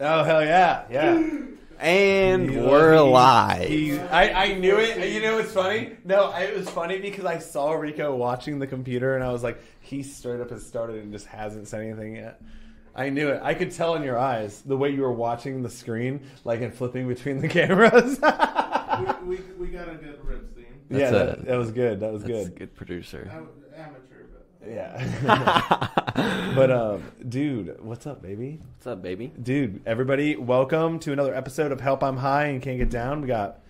Oh, hell yeah. Yeah. And we're live. I knew it. You know what's funny? No, it was funny because I saw Rico watching the computer and I was like, he straight up has started and just hasn't said anything yet. I knew it. I could tell in your eyes the way you were watching the screen, like and flipping between the cameras. we got a good rip scene. Yeah, that was good. That was good. Good producer. Amateur, but Yeah. But, dude, what's up, baby? What's up, baby? Dude, everybody, welcome to another episode of Help I'm High and Can't Get Down. We got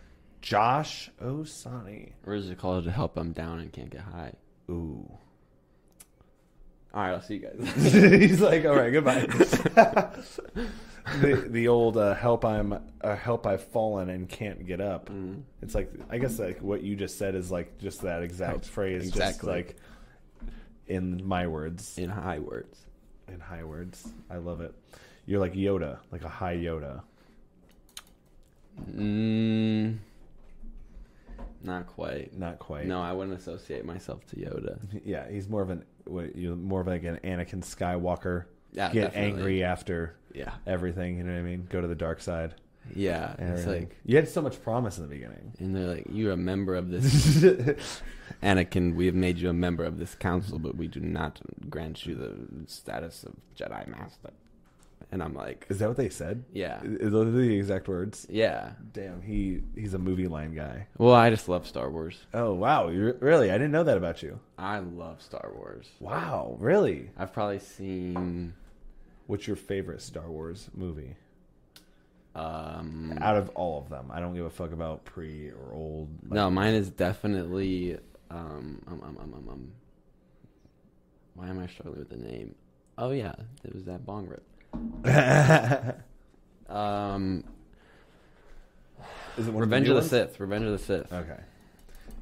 Josh Osani. Or is it called Help I'm Down and Can't Get High? Ooh. All right, I'll see you guys. He's like, all right, goodbye. the old help I've fallen and can't get up. Mm. It's like, I guess like what you just said is like just that exact phrase. Exactly. Just like in my words. In high words. In high words. I love it. You're like Yoda, like a high Yoda. Not quite. Not quite. No, I wouldn't associate myself to Yoda. Yeah, he's more of like an Anakin Skywalker. Yeah, get definitely. angry after everything. You know what I mean? Go to the dark side. Yeah, it's like you had so much promise in the beginning. And they're like, you're a member of this Anakin, we have made you a member of this council, but we do not grant you the status of Jedi Master. And I'm like, is that what they said? Yeah. Those are the exact words? Yeah. Damn, he's a movie line guy. Well, I just love Star Wars. Oh, wow. Really? I didn't know that about you. I love Star Wars. Wow, really? I've probably seen... What's your favorite Star Wars movie? Out of all of them. I don't give a fuck about pre or old. No, mine is definitely... Why am I struggling with the name? Oh, yeah. It was that bong rip. Is it Revenge of the Sith. Revenge of the Sith. Okay.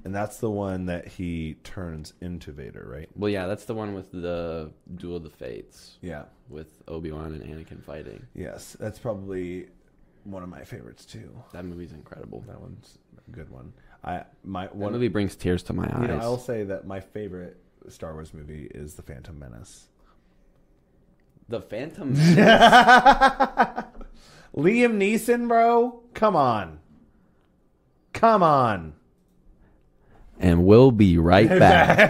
And that's the one that he turns into Vader, right? Well, yeah, that's the one with the Duel of the Fates. Yeah. With Obi-Wan and Anakin fighting. Yes, that's probably one of my favorites too. That movie's incredible. That one's a good one. That movie brings tears to my eyes. You know, I'll say that my favorite Star Wars movie is The Phantom Menace. The Phantom Menace? Liam Neeson, bro? Come on. Come on. And we'll be right back.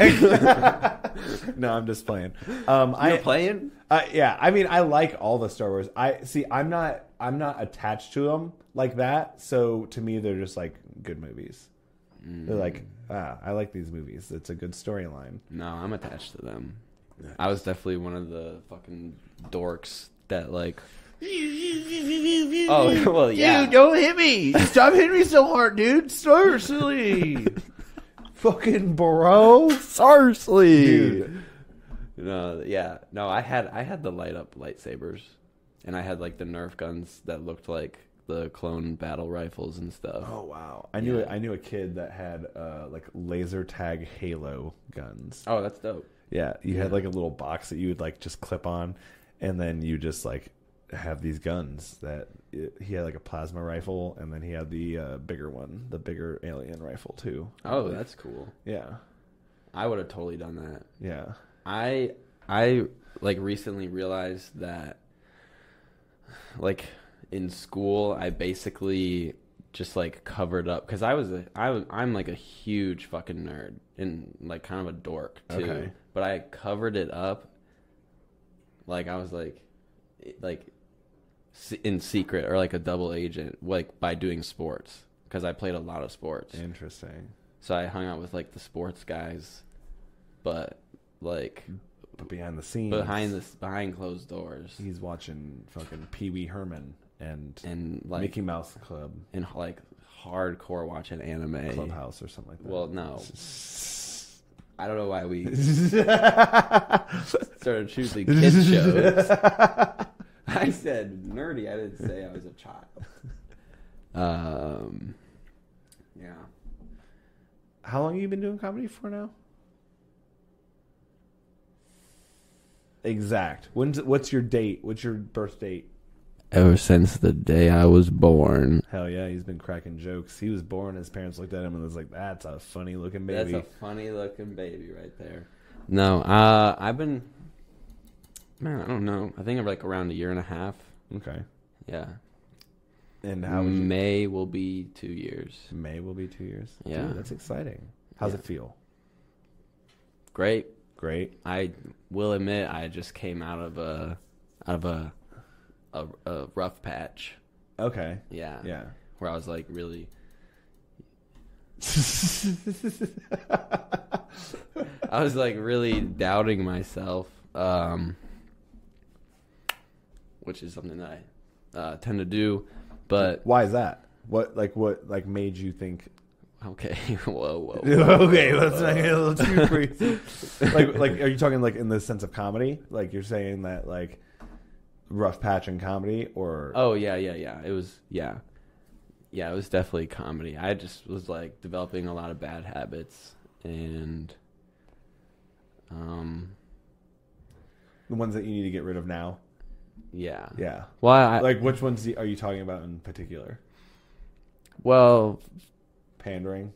No, I'm just playing. You're playing? Yeah, I mean, I like all the Star Wars. I'm not attached to them like that. So to me, they're just like good movies. They're like, I like these movies. It's a good storyline. No, I'm attached to them. I was definitely one of the fucking dorks that like... Oh, well, yeah. Dude, don't hit me. Stop hitting me so hard, dude. Seriously. Fucking bro. Seriously. Dude. No, yeah. No, I had the light up lightsabers. And I had like the Nerf guns that looked like the clone battle rifles and stuff. Oh wow. I knew a kid that had like laser tag Halo guns. Oh, that's dope. Yeah, you had like a little box that you would like just clip on, and then you just like have these guns that he had like a plasma rifle, and then he had the bigger one, the bigger alien rifle too. Oh, that's cool. Yeah, I would have totally done that. Yeah, I like recently realized that like in school I basically just like covered up because I'm like a huge fucking nerd and like kind of a dork too. Okay. But I covered it up like I was like in secret or like a double agent like by doing sports because I played a lot of sports. Interesting. So I hung out with like the sports guys, but like behind the scenes, behind closed doors, he's watching fucking Pee Wee Herman and like Mickey Mouse Club and like hardcore watching anime Clubhouse or something like that. Well, no, I don't know why we started choosing kids shows. I said nerdy. I didn't say I was a child. Yeah. How long have you been doing comedy for now? Exact. What's your date? What's your birth date? Ever since the day I was born. Hell yeah, he's been cracking jokes. He was born, his parents looked at him and was like, that's a funny looking baby. That's a funny looking baby right there. No, I've been, man, I don't know. I think I'm like around a year and a half. Okay. Yeah. And how would you... May will be 2 years. May will be 2 years. Yeah. Dude, that's exciting. How's it feel? Great. I will admit I just came out of a rough patch. Okay. Yeah. Where I was like really I was like really doubting myself, which is something that I tend to do. But why is that? What made you think? Okay, whoa. Okay, let's not get a little too crazy. like, are you talking like in the sense of comedy? Like you're saying that like rough patch in comedy, or? Oh yeah. It was it was definitely comedy. I just was like developing a lot of bad habits and the ones that you need to get rid of now. Yeah. Well, like which ones are you talking about in particular? Well, pandering.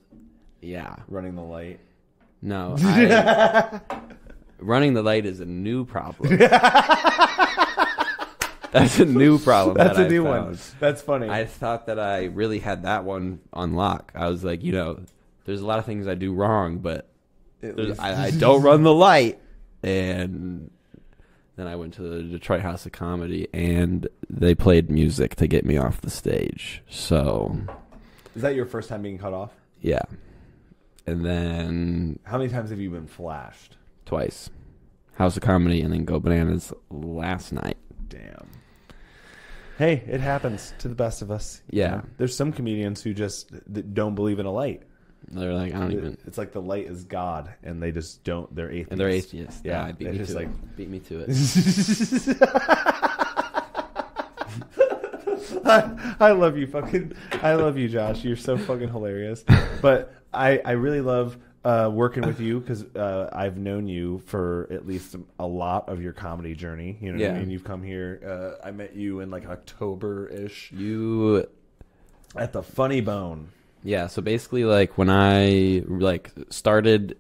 Yeah. Running the light. No. Running the light is a new problem. That's a new problem. That's a new one. That's funny. I thought that I really had that one on lock. I was like, there's a lot of things I do wrong, but I don't run the light. And then I went to the Detroit House of Comedy, and they played music to get me off the stage. So, is that your first time being cut off? Yeah. And then... How many times have you been flashed? Twice. House of Comedy and then Go Bananas last night. Damn. Hey, it happens to the best of us. Yeah. There's some comedians who just don't believe in a light. They're like, I don't even... It's like the light is God, and they just don't... They're atheists. And they're atheists. Yeah, beat me to it. I love you, I love you, Josh. You're so fucking hilarious. But I really love working with you because I've known you for at least a lot of your comedy journey. You know what I mean? You've come here. I met you in like October-ish. You... At the Funny Bone. Yeah, so basically, like, when I, like, started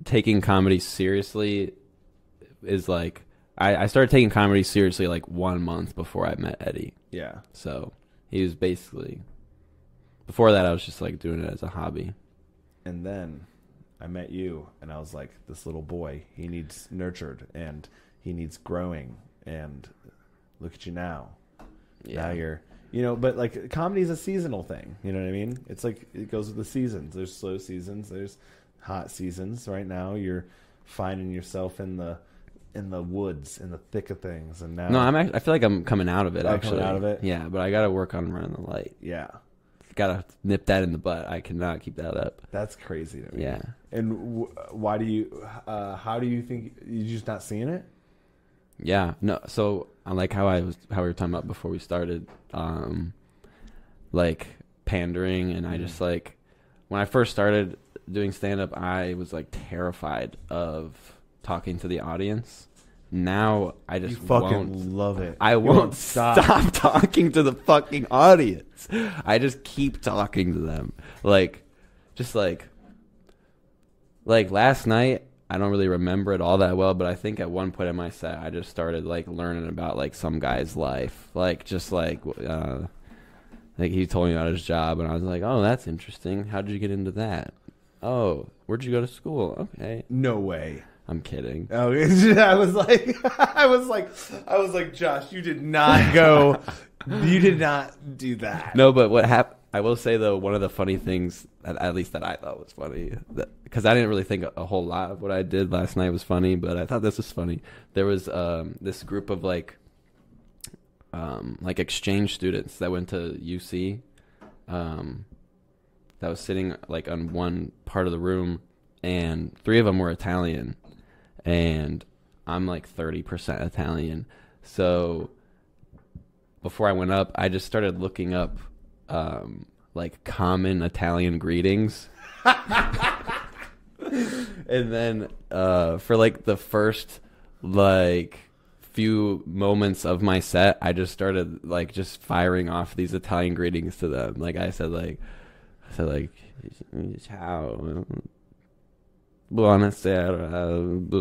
taking comedy seriously is, like, I started taking comedy seriously, like, 1 month before I met Eddie. Yeah. So, he was basically... Before that, I was just, like, doing it as a hobby. And then I met you, and I was like, this little boy, he needs nurtured, and he needs growing, and look at you now. Yeah. Now you're... but like comedy's a seasonal thing. You know what I mean? It's like it goes with the seasons. There's slow seasons. There's hot seasons. Right now, you're finding yourself in the woods, in the thick of things. And now, no, I feel like I'm coming out of it. Actually, coming out of it. Yeah, but I got to work on running the light. Yeah, got to nip that in the butt. I cannot keep that up. That's crazy to me. Yeah. And why do you? How do you think you're just not seeing it? Yeah, no. So I like how we were talking about before we started, like pandering, and I just like when I first started doing stand up, I was like terrified of talking to the audience. Now I just love it. I won't stop talking to the fucking audience. I just keep talking to them, like last night. I don't really remember it all that well, but I think at one point in my set, I just started like learning about like some guy's life, like just like he told me about his job, and I was like, oh, that's interesting. How did you get into that? Oh, where'd you go to school? Okay, no way. I'm kidding. Oh, I was like, Josh, you did not go. You did not do that. No, but what happened? I will say though, one of the funny things, at least that I thought was funny, because I didn't really think a whole lot of what I did last night was funny, but I thought this was funny. There was this group of like exchange students that went to UC, that was sitting like on one part of the room, and 3 of them were Italian, and I'm like 30% Italian. So before I went up, I just started looking up like common Italian greetings. And then for like the first like few moments of my set, I just started like just firing off these Italian greetings to them. Like I said, ciao. buongiorno,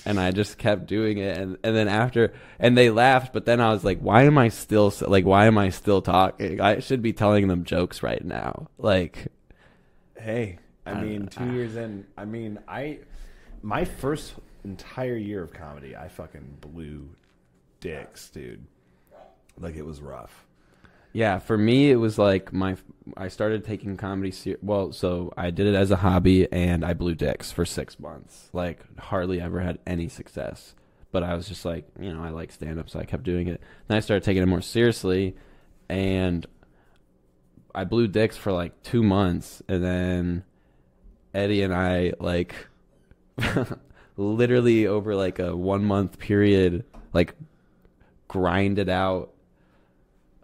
and I just kept doing it, and then after, and they laughed, but then I was like, why am I still talking? I should be telling them jokes right now. Like, hey, I mean, 2 years in, I mean, my first entire year of comedy, I fucking blew dicks, dude. Like, it was rough. yeah, for me, it was like I started taking comedy so I did it as a hobby, and I blew dicks for 6 months. Like, hardly ever had any success. But I was just like, I like stand-up, so I kept doing it. Then I started taking it more seriously, and I blew dicks for like 2 months, and then Eddie and I, like, literally over like a 1 month period, like, grinded out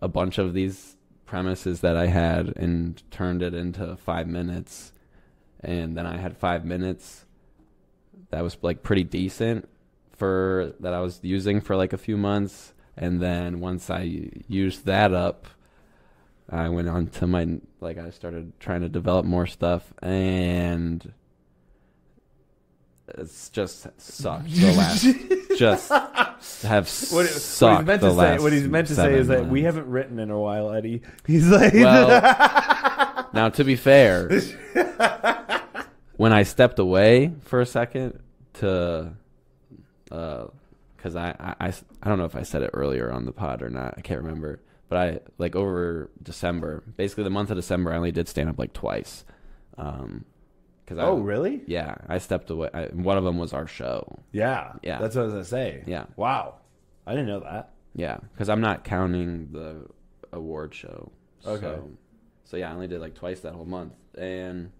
a bunch of these premises that I had and turned it into 5 minutes. And then I had 5 minutes that was like pretty decent that I was using for like a few months. And then once I used that up, I went on to I started trying to develop more stuff, and it's just sucked the last just have sucked the last what he's meant to say is that months. we haven't written in a while, Eddie. He's like, well, now to be fair, when I stepped away for a second to because I don't know if I said it earlier on the pod or not, I can't remember, but I, like, over December, basically the month of December, I only did stand up like twice. Really? Yeah, I stepped away. One of them was our show. Yeah. Yeah. That's what I was going to say. Yeah. Wow. I didn't know that. Yeah, because I'm not counting the award show. Okay. So yeah, I only did like twice that whole month. And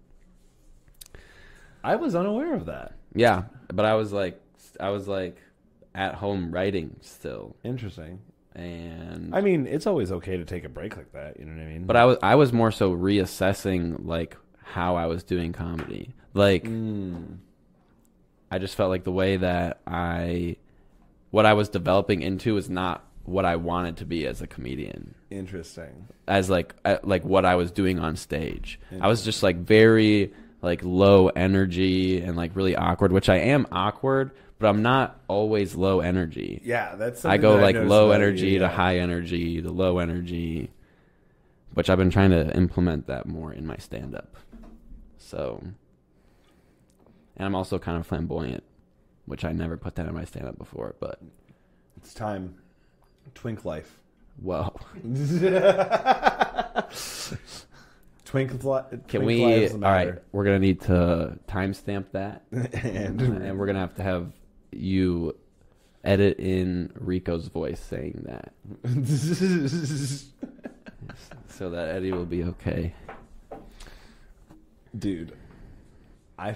I was unaware of that. yeah, but I was like at home writing still. Interesting. And I mean, it's always okay to take a break like that. You know what I mean? but I was more so reassessing like how I was doing comedy. Like, I just felt like the way that what I was developing into is not what I wanted to be as a comedian. Interesting. As like what I was doing on stage. I was just like very like low energy and like really awkward, which I am awkward, but I'm not always low energy. Yeah, that's I go like low energy to high energy to low energy, which I've been trying to implement that more in my stand-up. So, and I'm also kind of flamboyant, which I never put that in my stand-up before, but it's time. Twink life. whoa. Can we? All right, we're gonna need to timestamp that, and we're gonna have you edit in Rico's voice saying that, so that Eddie will be okay. Dude, I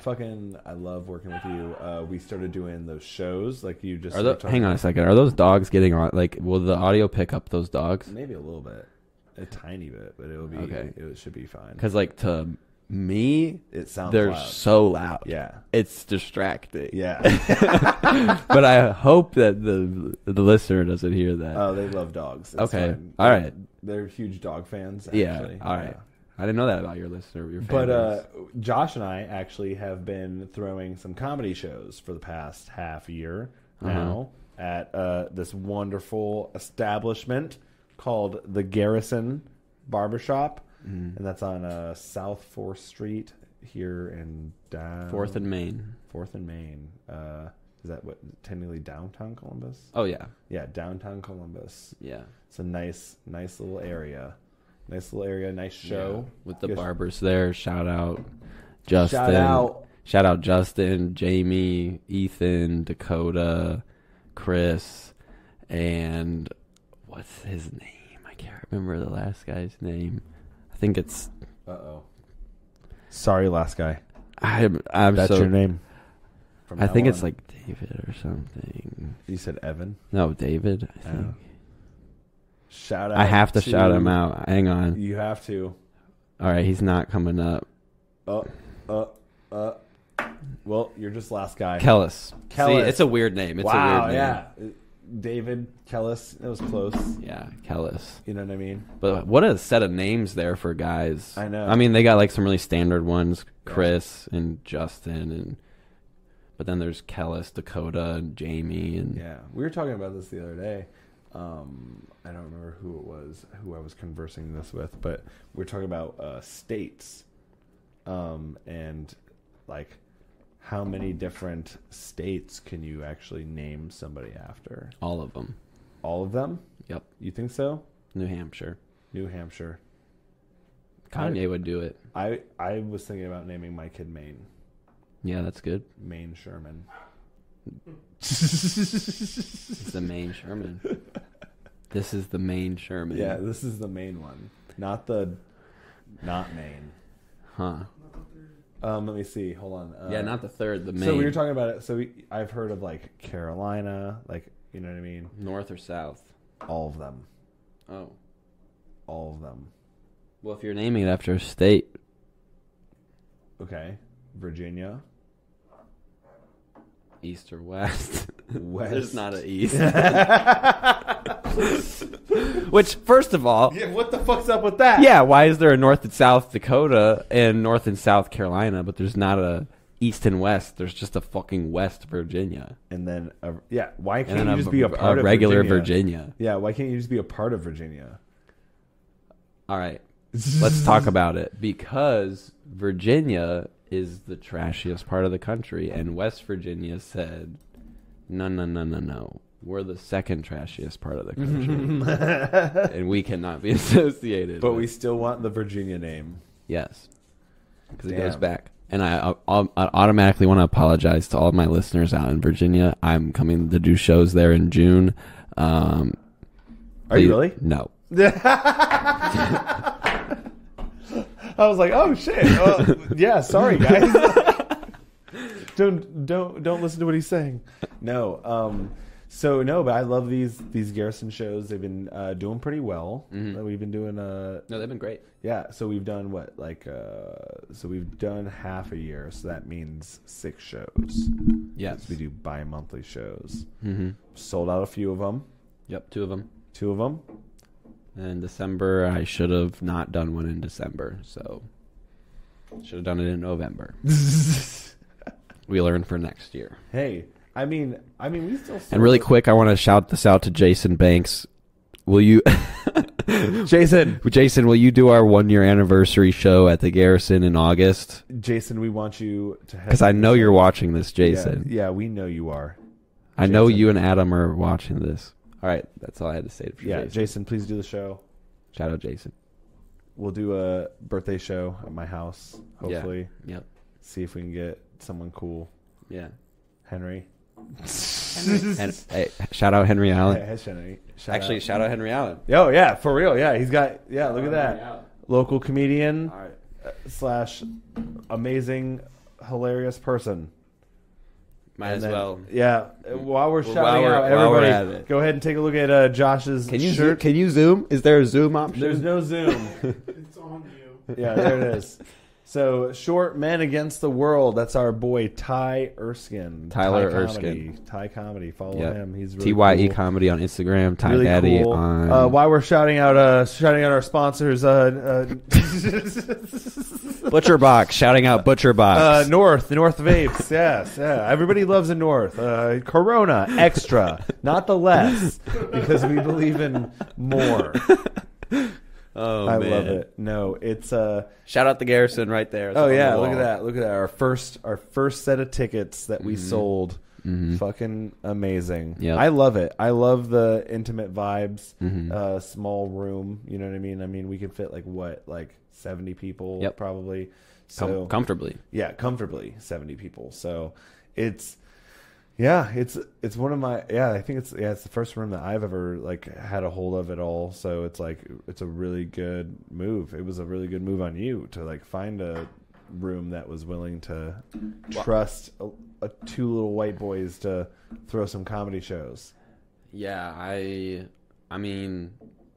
love working with you. We started doing those shows like you just. Hang on a second. Are those dogs getting on? Like, will the audio pick up those dogs? Maybe a little bit, a tiny bit, but it'll be okay. It should be fine. Because like to me, it sounds. They're loud. so loud. Yeah, it's distracting. Yeah, but I hope that the listener doesn't hear that. Oh, they love dogs. It's okay, fine. all right. They're huge dog fans. Actually. Yeah, all right. I didn't know that about your listener. But Josh and I actually have been throwing some comedy shows for the past half year now at this wonderful establishment called the Garrison Barbershop, and that's on South 4th Street here in 4th and Main. 4th and Main. Is that what technically downtown Columbus? Oh yeah, yeah, downtown Columbus. Yeah, it's a nice little area. Nice little area, nice show. Yeah, with the barbers there. Shout out Justin. Shout out Justin, Jamie, Ethan, Dakota, Chris, and what's his name? I can't remember the last guy's name. I think it's... Sorry, last guy. That's your name. I think it's like David or something. You said Evan? No, David, I think. Shout out. I have to shout him out. Hang on. You have to. All right, he's not coming up. Well, you're just last guy. Kellis. See, it's a weird name. It's a weird name. Yeah. David Kellis. It was close. Yeah, Kellis. You know what I mean? But what a set of names there for guys. I know. I mean, they got like some really standard ones, Chris and Justin, but then there's Kellis, Dakota, and Jamie, and Yeah, we were talking about this the other day. I don't remember who it was who I was conversing this with, but we were talking about states, and like how many different states can you actually name somebody after? all of them. All of them? Yep. You think so? New Hampshire. New Hampshire. Kanye would do it. I was thinking about naming my kid Maine. Yeah, that's good. Maine Sherman. It's the Maine Sherman. This is the Maine Sherman. Yeah, this is the main one, not Maine. Huh. Let me see. Hold on. Yeah, not the third, the Maine. So we were talking about it. So I've heard of like Carolina, like you know what I mean. North or south? All of them. Oh. All of them. Well, if you're naming it after a state. Okay. Virginia. East or west? West. There's not an east. Which, first of all, Yeah. What the fuck's up with that? yeah, why is there a North and South Dakota and North and South Carolina, but there's not a East and West? There's just a fucking West Virginia. And then why And can't then you just be a part of regular Virginia? Yeah. Why can't you just be a part of Virginia? All right. Let's talk about it. Because Virginia is the trashiest part of the country, and West Virginia said, no. We're the second trashiest part of the country, and we cannot be associated. But we still want the Virginia name. Yes, because it Damn. goes back. And I automatically want to apologize to all of my listeners out in Virginia. I'm coming to do shows there in June. Are you really? No. I was like, oh shit. Yeah, sorry guys. don't listen to what he's saying. No. But I love these Garrison shows. They've been doing pretty well. Mhm. We've been doing No, they've been great. yeah, so we've done what? So we've done half a year, so that means 6 shows. Yes. We do bi-monthly shows. Mm-hmm. Sold out a few of them. Yep, 2 of them. 2 of them. In December, I should have not done one in December, so should have done it in November. We learn for next year. Hey, I mean, we still. And really quick, I want to shout this out to Jason Banks. Will you, Jason, will you do our 1-year anniversary show at the Garrison in August? Jason, we want you to. Because I know you're watching this, Jason. Yeah, we know you are. I know you and Adam are watching this. All right, that's all I had to say. For Jason, please do the show. Shout out, Jason. We'll do a birthday show at my house, hopefully. Yeah. Yep. See if we can get someone cool. Yeah. Henry. Hey, shout out Henry Allen. Hey, Henry. Shout out Henry Allen. Oh, yeah, for real. Yeah, he's got, look at that. Local comedian All right. / amazing, hilarious person. Might And as then- well. Yeah. While we're shouting while out, we're- while we're everybody, at it. go ahead and take a look at Josh's shirt. Can you zoom? Is there a zoom option? There's no Zoom. It's on you. Yeah, there it is. So, Short Men Against the World. That's our boy Ty Erskine. Tyler Ty Comedy. Erskine. Ty Comedy. Follow Yep. him. He's really TYE cool. Comedy on Instagram. Ty Really Daddy cool. on. While we're shouting out our sponsors, Butcher Box. Shouting out Butcher Box. North Vapes. Yes, yeah. Everybody loves the North. Corona Extra, not the less, because we believe in more. Oh, I man. love it. No, it's Shout out the Garrison right there. It's oh on the yeah, wall. look at that. Our first set of tickets that we sold. Mhm. Fucking amazing. Yep. I love it. I love the intimate vibes. Mhm. Small room. You know what I mean? I mean, we can fit like 70 people Yep. probably. So Comfortably. yeah, comfortably 70 people. So it's one of my I think it's the first room that I've ever like had a hold of at all. So it's like it's a really good move. It was a really good move on you to like find a room that was willing to trust two little white boys to throw some comedy shows. Yeah, I mean,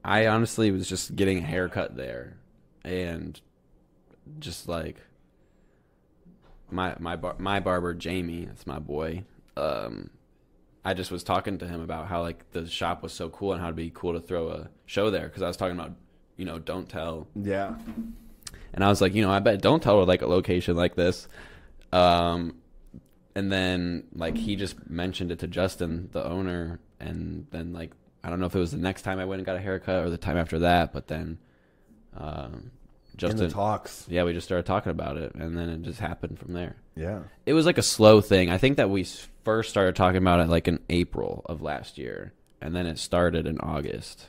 I honestly was just getting a haircut there, and just like my barber Jamie, that's my boy. I just was talking to him about how like the shop was so cool and how it'd be cool to throw a show there because I was talking about, you know, Don't Tell. Yeah. And I was like, you know, I bet Don't Tell would like a location like this. And then like he just mentioned it to Justin, the owner, and then like I don't know if it was the next time I went and got a haircut or the time after that, but then Justin In the talks. Yeah, we just started talking about it, and then it just happened from there. Yeah. It was like a slow thing. I think that we first started talking about it like in April of last year, and then it started in August.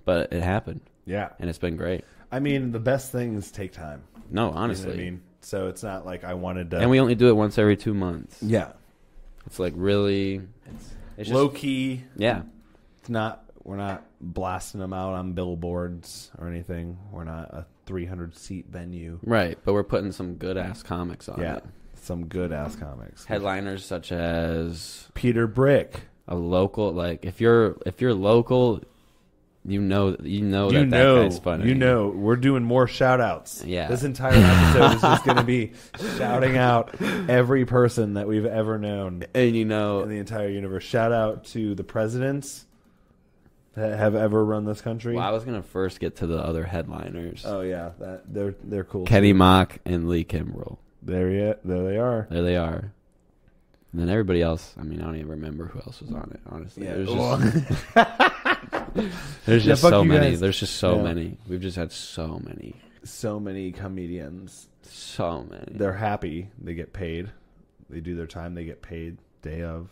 But it happened. Yeah. And it's been great. I mean, the best things take time. No, honestly. You know what I mean? So it's not like I wanted to... And we only do it once every 2 months. Yeah. It's like really... It's just, low key. Yeah. It's not... We're not blasting them out on billboards or anything. We're not a 300-seat venue. Right, but we're putting some good-ass comics on it. Some good-ass comics. Headliners such as... Peter Brick. A local... Like, if you're local... You know that guy's funny. You know, we're doing more shout-outs. Yeah. This entire episode is just going to be shouting out every person that we've ever known. And you know... In the entire universe. Shout out to the presidents that have ever run this country. Well, I was going to first get to the other headliners. Oh, yeah. They're cool. Kenny Mock and Lee Kimbrell. There they are. There they are. And then everybody else, I mean, I don't even remember who else was on it, honestly. There's just so many. Guys. There's just so many. We've just had so many. So many comedians. So many. They're happy. They get paid. They do their time. They get paid day of.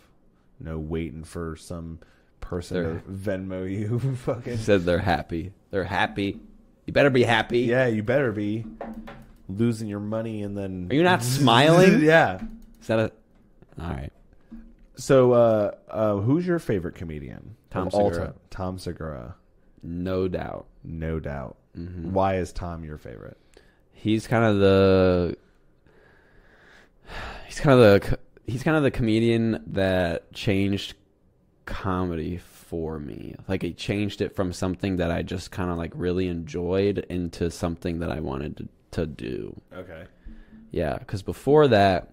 No waiting for some person to Venmo you. Fucking said they're happy. They're happy. You better be happy. Yeah, you better be. Losing your money and then... Are you not smiling? Yeah. Is that a... All right. So, who's your favorite comedian? Tom Segura. Tom Segura. No doubt. No doubt. Mm-hmm. Why is Tom your favorite? He's kind of the comedian that changed comedy for me. Like, he changed it from something that I just kind of like really enjoyed into something that I wanted to do. Okay. Yeah, because before that,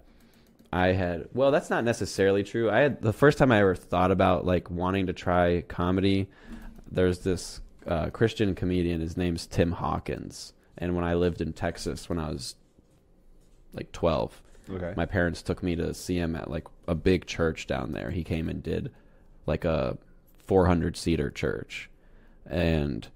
that's not necessarily true. The first time I ever thought about like wanting to try comedy, there's this Christian comedian. His name's Tim Hawkins. And when I lived in Texas, when I was like 12, my parents took me to see him at like a big church down there. He came and did like a 400-seater church. And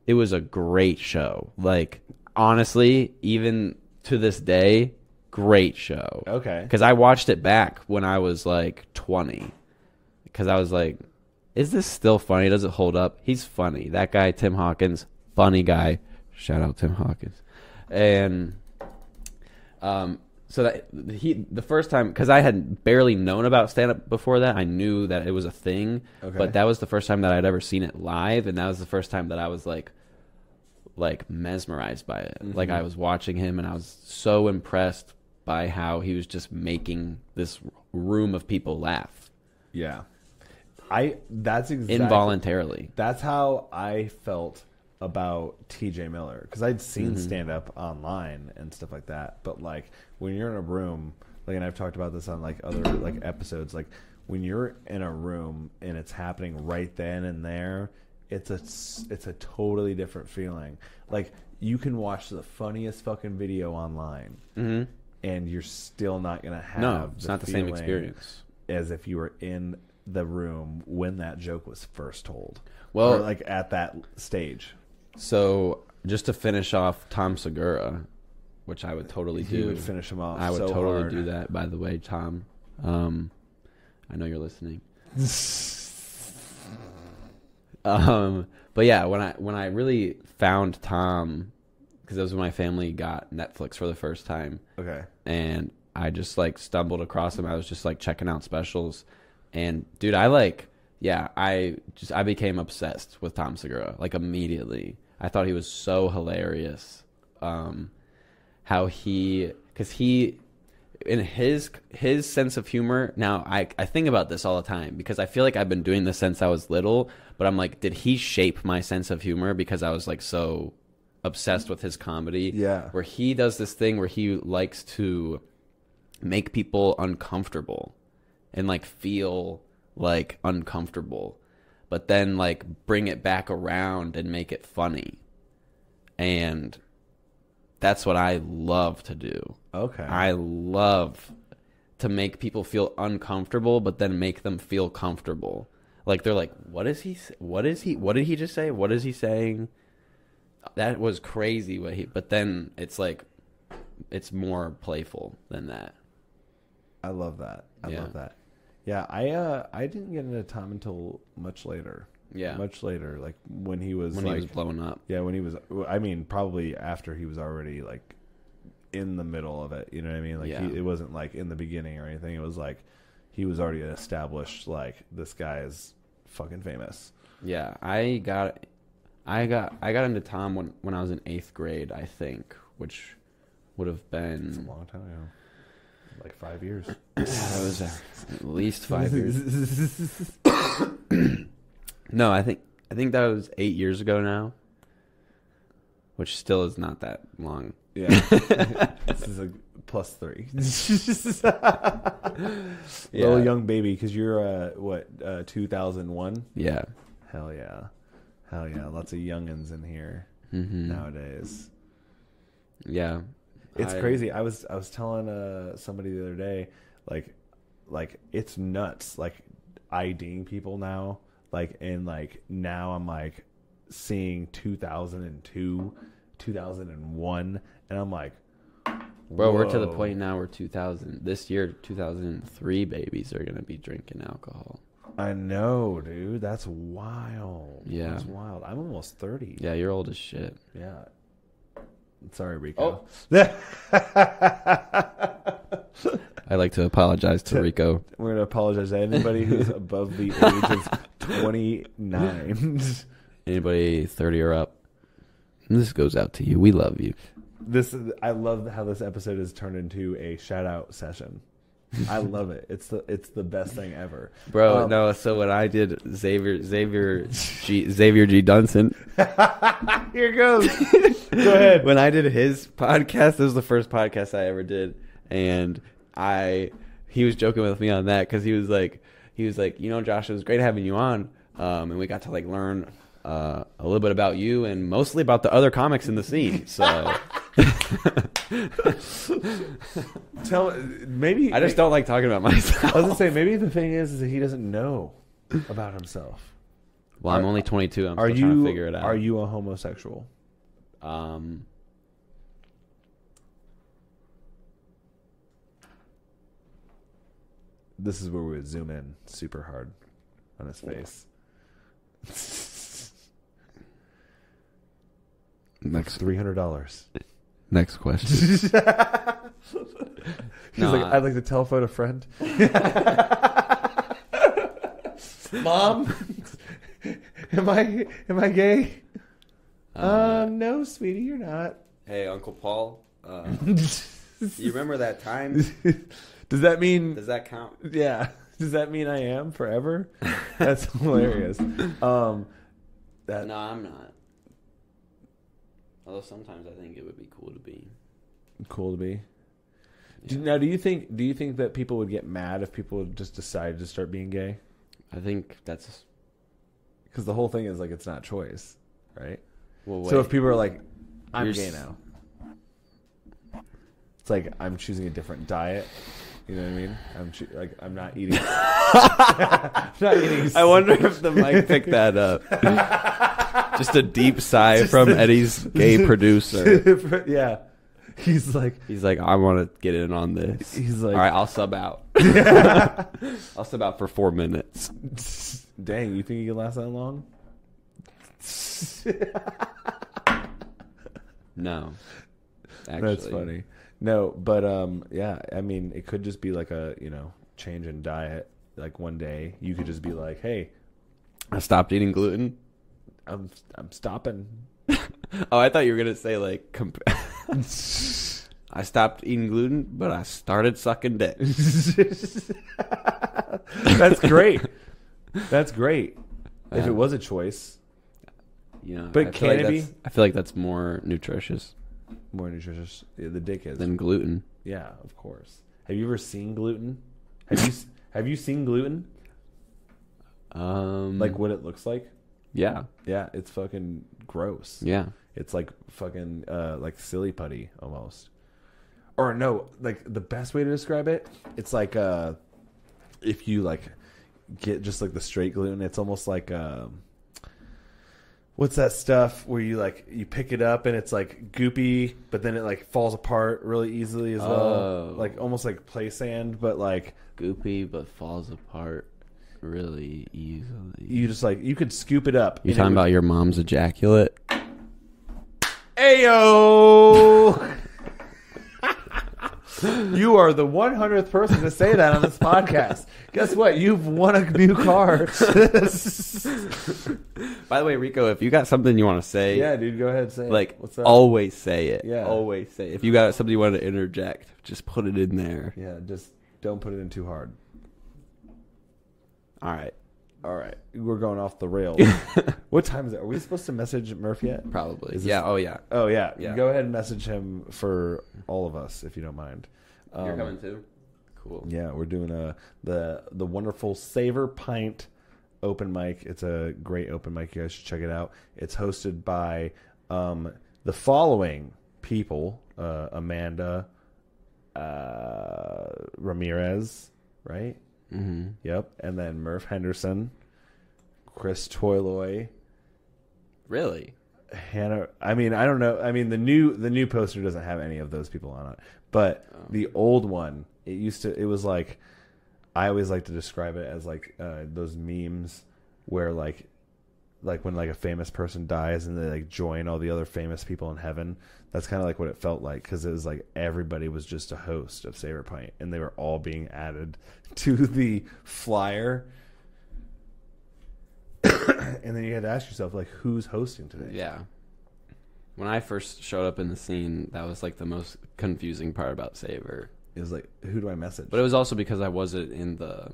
it was a great show. Like, honestly, even to this day, great show. Okay. Because I watched it back when I was like 20. Because I was like, is this still funny? Does it hold up? He's funny. That guy, Tim Hawkins, funny guy. Shout out Tim Hawkins. And so that the first time, because I had barely known about stand-up before that, I knew that it was a thing. Okay. But that was the first time that I'd ever seen it live, and that was the first time that I was like mesmerized by it. Mm-hmm. Like, I was watching him, and I was so impressed by how he was just making this room of people laugh. Yeah. That's exactly involuntarily. That's how I felt about TJ Miller, because I'd seen stand up online and stuff like that, but like when you're in a room, like, and I've talked about this on like other like episodes, like when you're in a room and it's happening right then and there, it's a totally different feeling. Like, you can watch the funniest fucking video online, and you're still not gonna have it's not the same experience as if you were in the room when that joke was first told. Well, or like at that stage. So just to finish off Tom Segura, which I would totally do. You would finish him off. I would so totally hard. do that. By the way, Tom, I know you're listening. But yeah, when I really found Tom, because it was when my family got Netflix for the first time. Okay. And I just like stumbled across him. I was just like checking out specials, and dude, I became obsessed with Tom Segura like immediately. I thought he was so hilarious. How because he in his sense of humor. Now I think about this all the time because I feel like I've been doing this since I was little, but I'm like, did he shape my sense of humor because I was like so obsessed with his comedy? Yeah. Where he does this thing where he likes to make people uncomfortable. and like feel like uncomfortable, but then like bring it back around and make it funny. And that's what I love to do. Okay. I love to make people feel uncomfortable, but then make them feel comfortable. Like they're like, what did he just say? What is he saying? That was crazy but then it's like, it's more playful than that. I love that. I Yeah. love that. Yeah, I didn't get into Tom until much later. Yeah. Much later, like when he was When he was blowing up. Yeah, when he was. I mean, probably after he was already like in the middle of it. You know what I mean? Like Yeah. it wasn't like in the beginning or anything. It was like he was already established. Like this guy is fucking famous. Yeah, I got into Tom when I was in 8th grade, I think, which would have It's a been long time ago. Like 5 years. that was at least 5 years. No, I think that was 8 years ago now, which still is not that long. Yeah. This is a +3. Yeah. Little young baby, because you're 2001. Yeah. Hell yeah. Lots of youngins in here Mm-hmm. nowadays. Yeah. It's crazy. I was telling somebody the other day, like it's nuts. Like IDing people now, and now I'm like seeing 2002, 2001, and I'm like, Bro, we're to the whoa. point now where 2003 babies are gonna be drinking alcohol. I know, dude. That's wild. Yeah. That's wild. I'm almost 30. Yeah, you're old as shit. Yeah. Sorry, Rico. I'd like to apologize to Rico. We're going to apologize to anybody who's above the age of 29. Anybody 30 or up, this goes out to you. We love you. I love how this episode has turned into a shout out session. I love it. It's the best thing ever. Bro, no, so when I did Xavier G. Dunson. Here goes. Go ahead. When I did his podcast, this was the first podcast I ever did, and he was joking with me on that because he was like, Josh, it was great having you on, and we got to like learn a little bit about you and mostly about the other comics in the scene. So Maybe I just don't like talking about myself. I was gonna say maybe the thing is that he doesn't know about himself. Well, I'm only 22. I'm Are still trying you to figure it out. Are you a homosexual? This is where we would zoom in super hard on his face. Next $300. Next question. He's No, like, I'd like to telephone a friend. Mom, am I gay? No, sweetie, you're not. Hey, Uncle Paul. You remember that time? Does that mean? Does that count? Yeah. Does that mean I am forever? That's hilarious. No, I'm not. Although sometimes I think it would be cool to be. Cool to be. Yeah. Now, do you think that people would get mad if people just decided to start being gay? I think that's. Because the whole thing is like it's not choice, right? Well, So if people are like, I'm You're gay now. It's like I'm choosing a different diet. You know what I mean? I'm not eating. Not eating. I wonder if the mic picked that up. Just a deep sigh from Eddie's gay producer. Yeah. He's like, I want to get in on this. He's like, all right, I'll sub out. I'll sub out for 4 minutes. dang, you think you can last that long? No, actually, That's funny. No, but yeah, I mean, it could just be like a change in diet. Like one day, you could just be like, "Hey, I stopped eating gluten. I'm stopping." Oh, I thought you were gonna say like, I stopped eating gluten, but I started sucking dick. That's great. That's great. If it was a choice, But can it be? I feel like that's more nutritious more nutritious, the dick is than gluten. Yeah, of course. Have you ever seen gluten? Have you seen gluten? Like what it looks like? Yeah. Yeah, it's fucking gross. Yeah. It's like fucking like silly putty almost. Or no, like the best way to describe it, it's like if you like get just like the straight gluten, it's almost like what's that stuff where you pick it up and it's like goopy, but then it like falls apart really easily as well. Like almost like play sand, but like goopy but falls apart really easily. You just like you could scoop it up. You talking about your mom's ejaculate? Ayo! You are the 100th person to say that on this podcast. Guess what? You've won a new car. By the way, Rico, if you got something you want to say, yeah, dude, go ahead and say like, it. What's up? Always say it. Yeah. Always say it. If you got something you want to interject, just put it in there. Yeah, just don't put it in too hard. All right. We're going off the rails. What time is it? Are we supposed to message Murph yet? Probably. Is this... Yeah. Oh, yeah. Oh, yeah. Yeah. Go ahead and message him for all of us, if you don't mind. You're coming too? Cool. Yeah, we're doing the wonderful Savor Pint open mic. It's a great open mic. You guys should check it out. It's hosted by the following people. Amanda Ramirez, right? Mm-hmm. Yep. And then Murph Henderson, Chris Toyloy. Really? Hannah, I mean, I don't know. I mean, the new poster doesn't have any of those people on it, but the old one, it was like, I always like to describe it as like those memes where like when like a famous person dies and they like join all the other famous people in heaven. That's kind of like what it felt like, because it was like everybody was just a host of Savor Pint and they were all being added to the flyer. And then you had to ask yourself, like, who's hosting today? Yeah. When I first showed up in the scene, that was like the most confusing part about Savor. It was like, who do I message? But it was also because I wasn't in the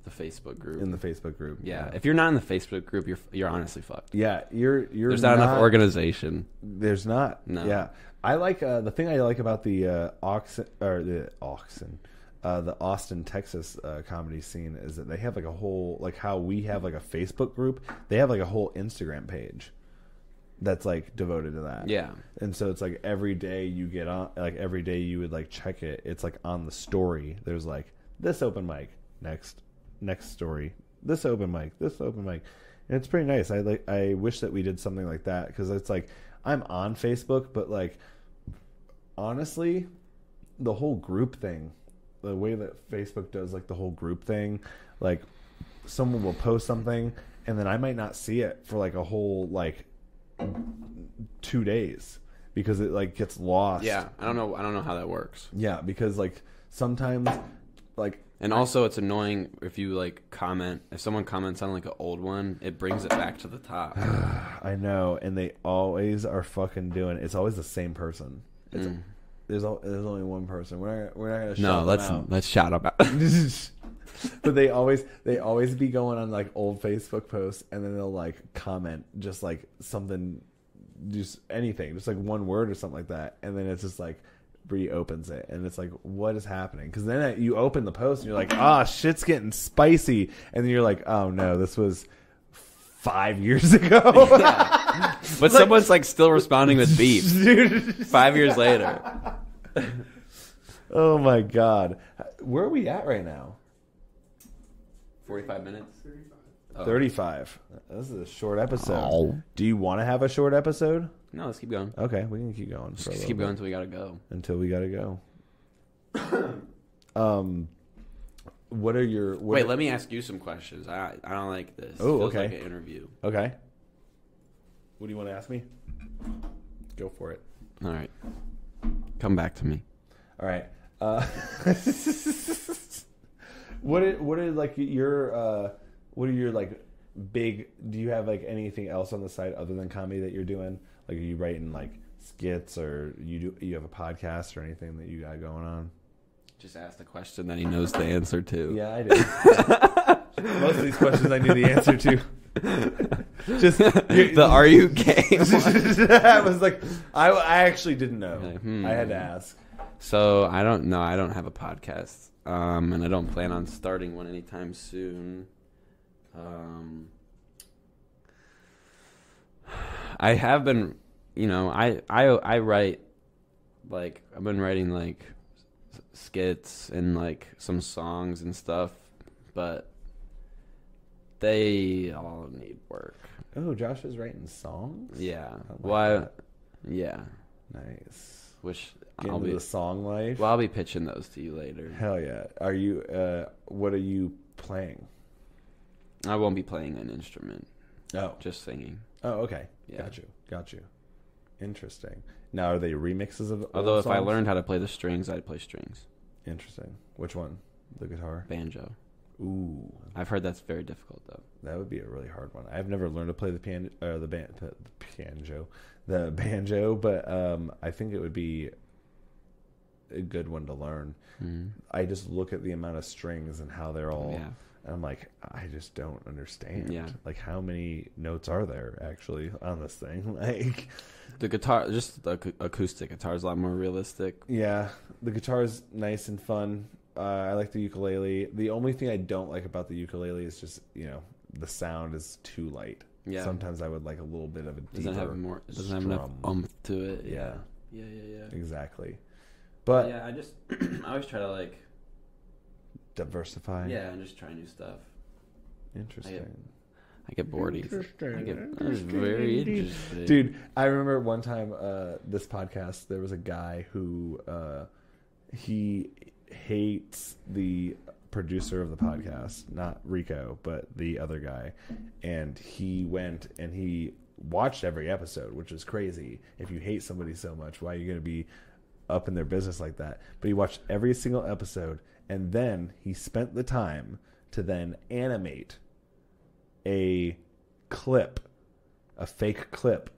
Facebook group. In the Facebook group. Yeah. If you're not in the Facebook group, you're honestly fucked. Yeah, you're There's not enough organization. There's not. No. Yeah. I like the thing I like about the the Austin, Texas comedy scene is that they have like a whole, like how we have like a Facebook group, they have like a whole Instagram page that's like devoted to that. Yeah. And so it's like every day you get on, like every day you would like check it. It's like on the story. There's like this open mic, next story, this open mic. And it's pretty nice. I wish that we did something like that, because it's like I'm on Facebook, but like honestly, the whole group thing, the way that Facebook does like the whole group thing, like someone will post something and then I might not see it for like a whole like 2 days because it like gets lost. Yeah, I don't know how that works. Yeah, because like sometimes like, and also it's annoying if you like comment, if someone comments on like an old one, it brings it back to the top. I know, and they always are fucking doing it. It's always the same person. There's only one person. We're not gonna shout them out. Let's shout them out. But they always be going on like old Facebook posts, and then they'll like comment just like something, just anything, just like one word or something like that, and then it's just like reopens it, and it's like, what is happening? Because then you open the post and you're like, shit's getting spicy, and then you're like, oh no, this was 5 years ago. Yeah. But someone's like still responding with beef 5 years later. Oh my god, where are we at right now? 45 minutes. 35. This is a short episode. Do you want to have a short episode? No, let's keep going. Okay, we can keep going. Just keep going until we gotta go. Until we gotta go. What are your... Wait, let me ask you some questions. I don't like this. Oh, Feels okay. like an interview. Okay. What do you want to ask me? Go for it. All right. Come back to me. All right. What are like your what are your like big... Do you have like anything else on the side other than comedy that you're doing? Like, are you writing like skits, or you have a podcast or anything that you got going on? Just ask the question that he knows the answer to. Yeah, I do. Most of these questions I knew the answer to. Just the are you gay? I was like, I actually didn't know. Like, I had to ask. So I don't know. I don't have a podcast, and I don't plan on starting one anytime soon. I have been, I write, like, I've been writing, like, skits and, like, some songs and stuff, but they all need work. Oh, Josh is writing songs? Yeah. That. Yeah. Nice. Which Get into the song life? Well, I'll be pitching those to you later. Hell yeah. Are you, what are you playing? I won't be playing an instrument. Oh. Just singing. Oh, okay. Yeah. Got you. Interesting. Now, are they remixes of Although old if I songs? learned how to play the strings, I'd play strings. Interesting. Which one? The guitar? Banjo. Ooh. I've heard that's very difficult, though. That would be a really hard one. I've never learned to play the banjo, but I think it would be a good one to learn. Mm-hmm. I just look at the amount of strings and how they're all... Yeah. And I'm like, I just don't understand. Yeah. Like, how many notes are there actually on this thing? Like, The guitar, just the acoustic guitar is a lot more realistic. yeah, the guitar's nice and fun. I like the ukulele. The only thing I don't like about the ukulele is just, the sound is too light. Yeah. Sometimes I would like a little bit of a deeper It doesn't have enough strum. to it. Yeah. Yeah. Exactly. But yeah, I always try to, like, diversify. yeah, and just try new stuff. Interesting. I get bored easily. Interesting. That's very interesting. Dude, I remember one time this podcast, there was a guy who he hates the producer of the podcast, not Rico, but the other guy. And he went and he watched every episode, which is crazy. If you hate somebody so much, why are you going to be up in their business like that? But he watched every single episode, and then he spent the time to then animate a fake clip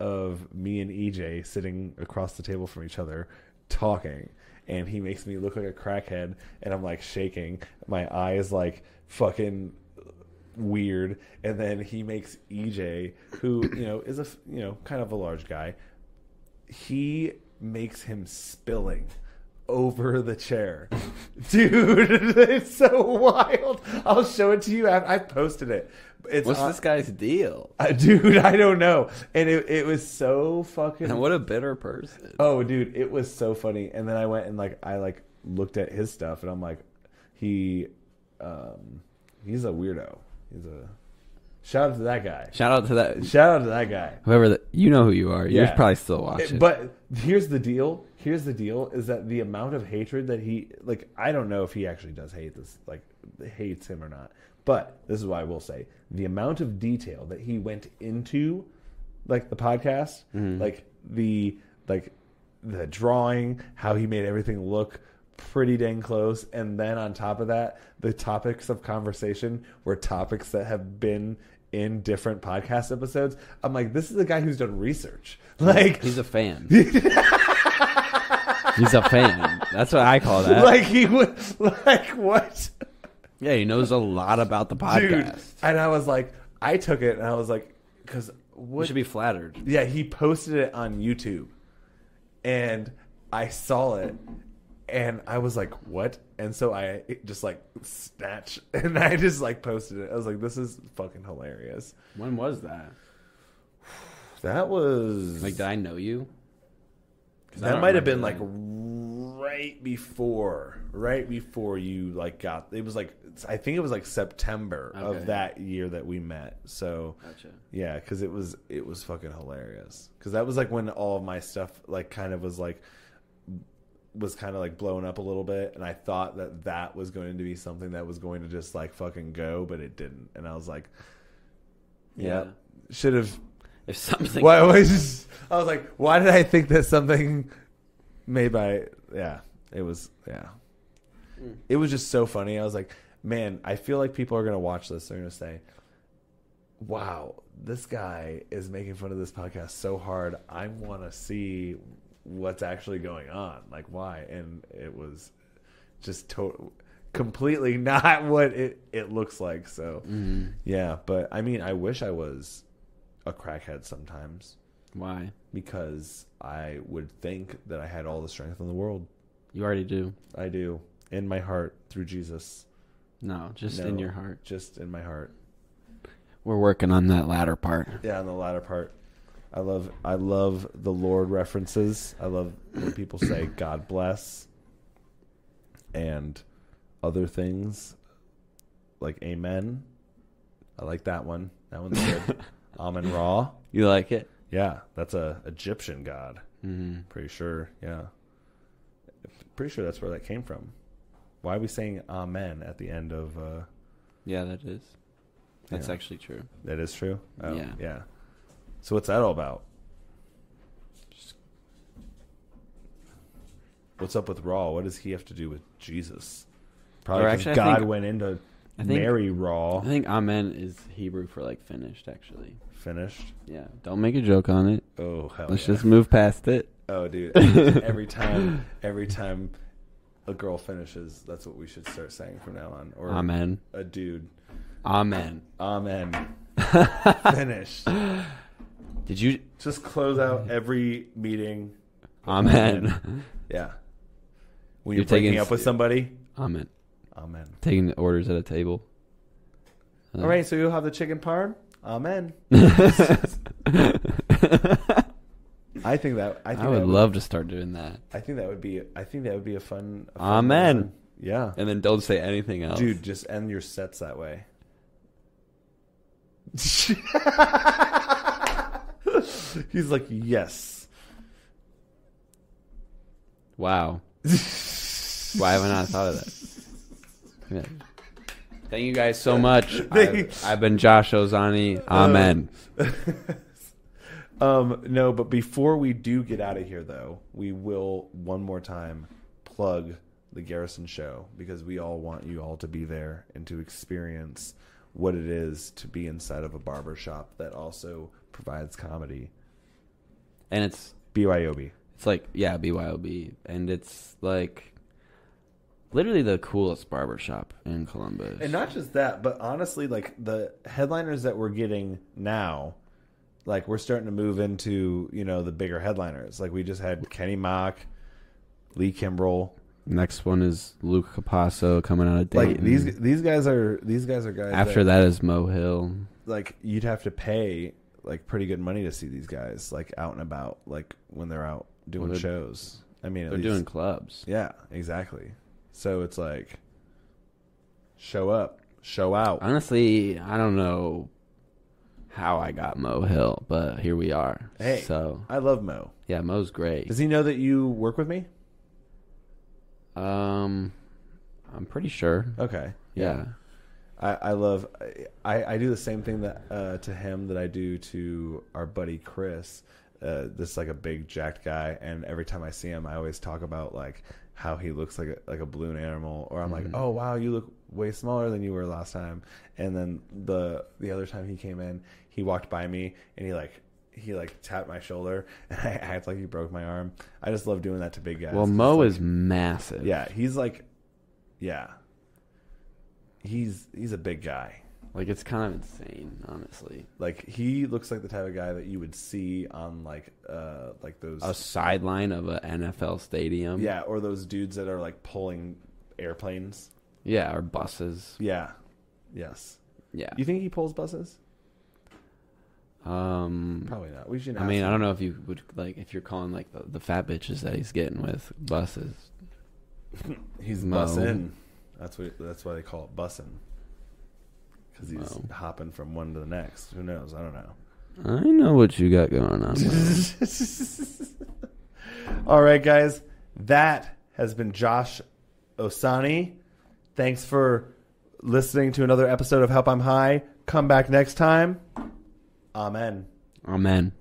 of me and EJ sitting across the table from each other talking, and he makes me look like a crackhead, and I'm like shaking, my eyes like fucking weird, and then he makes EJ, who is a kind of a large guy, he makes him spilling over the chair. Dude, it's so wild. I'll show it to you. I posted it. What's this guy's deal? Dude, I don't know. And it was so fucking... And what a bitter person. Oh, dude, it was so funny. And then I went and I looked at his stuff, and I'm like, he's a weirdo. Shout out to that guy. Shout out to that guy. Whoever you know who you are. Yeah. You're probably still watching. But here's the deal is that the amount of hatred that he, like, I don't know if he actually does hate this, like, hates him or not. But this is what I will say. The amount of detail that he went into, like, the podcast, mm-hmm. like the drawing, how he made everything look pretty dang close, and then on top of that, the topics of conversation were topics that have been in different podcast episodes. I'm like, this is a guy who's done research. Like, he's a fan. He's a fan. That's what I call that. Like, he would, like, what? Yeah, he knows a lot about the podcast. Dude, and I was like, I took it and I was like, because you should be flattered. Yeah, he posted it on YouTube, and I saw it, and I was like, what? And so I just like snatched, and I just like posted it. I was like, this is fucking hilarious. When was that? That was like, did I know you? That might have been like right before you like got. It was like, I think it was like September of that year that we met. So gotcha. Yeah, because it was fucking hilarious. Because that was like when all of my stuff like kind of was kind of like blown up a little bit, and I thought that was going to be something that was going to just like fucking go, but it didn't. And I was like, yeah, should have. If something, I was like, why did I think that something made by? Yeah, it was. Yeah, it was just so funny. I was like, man, I feel like people are gonna watch this. They're gonna say, wow, this guy is making fun of this podcast so hard. I want to see what's actually going on. Like, why? And it was just completely not what it looks like. So yeah, but I mean, I wish I was a crackhead sometimes. Why? Because I would think that I had all the strength in the world. You already do. I do. In my heart through Jesus. No, just in your heart. Just in my heart. We're working on that latter part. Yeah, on the latter part. I love the Lord references. I love when people say God bless and other things like amen. I like that one. That one's good. Amen Ra. You like it? Yeah, that's a Egyptian god. Mm-hmm. Pretty sure. Yeah. Pretty sure that's where that came from. Why are we saying amen at the end of Yeah, that is. That's actually true. That is true? Oh, Yeah. Yeah. So what's that all about? What's up with Raw? What does he have to do with Jesus? Probably because God went into Mary Raw. I think amen is Hebrew for like finished, actually. Finished? Yeah. Don't make a joke on it. Oh, hell Let's just move past it. Oh, dude. Every time a girl finishes, that's what we should start saying from now on. Or amen. A dude. Amen. Amen. Finished. Did you just close out every meeting? Amen. Yeah. When you're breaking up with somebody? Amen. Amen. Taking the orders at a table. All right, so you'll have the chicken parm? Amen. I would love to start doing that. I think that would be a fun Amen. Lesson. Yeah. And then don't say anything else. Dude, just end your sets that way. He's like, yes. Wow. Why haven't I thought of that? Yeah. Thank you guys so much. I've been Josh Osani. Amen. No, but before we do get out of here, though, we will one more time plug the Garrison show because we all want you all to be there and to experience what it is to be inside of a barbershop that also provides comedy. And it's BYOB. It's like, yeah, BYOB. And it's like literally the coolest barbershop in Columbus. And not just that, but honestly, like the headliners that we're getting now, like we're starting to move into, the bigger headliners. Like we just had Kenny Mock, Lee Kimbrell. Next one is Luke Capasso coming out of Dayton. Like these guys are guys. After that is Mo Hill. Like you'd have to pay like pretty good money to see these guys like out and about, like when they're out doing shows. I mean, they're doing clubs. Yeah, exactly. So it's like show up, show out. Honestly, I don't know how I got Mo Hill, but here we are. Hey, so I love Mo. Yeah, Mo's great. Does he know that you work with me? I'm pretty sure. Okay. Yeah. I do the same thing that to him that I do to our buddy Chris. This is like a big jacked guy, and every time I see him, I always talk about like how he looks like a balloon animal, or I'm like, oh wow, you look way smaller than you were last time. And then the other time he came in, he walked by me and he tapped my shoulder, and I act like he broke my arm. I just love doing that to big guys. Well, Mo is massive. Yeah, he's like, yeah. He's a big guy. Like, it's kind of insane, honestly. Like, he looks like the type of guy that you would see on like those a sideline of an NFL stadium. Yeah, or those dudes that are like pulling airplanes. Yeah, or buses. Yeah. Yes. Yeah. You think he pulls buses? Probably not. We should. I mean, I don't know if you would if you're calling like the fat bitches that he's getting with buses. He's bussing. That's why they call it bussing. Because he's hopping from one to the next. Who knows? I don't know. I know what you got going on. All right, guys. That has been Josh Osani. Thanks for listening to another episode of Help I'm High. Come back next time. Amen. Amen.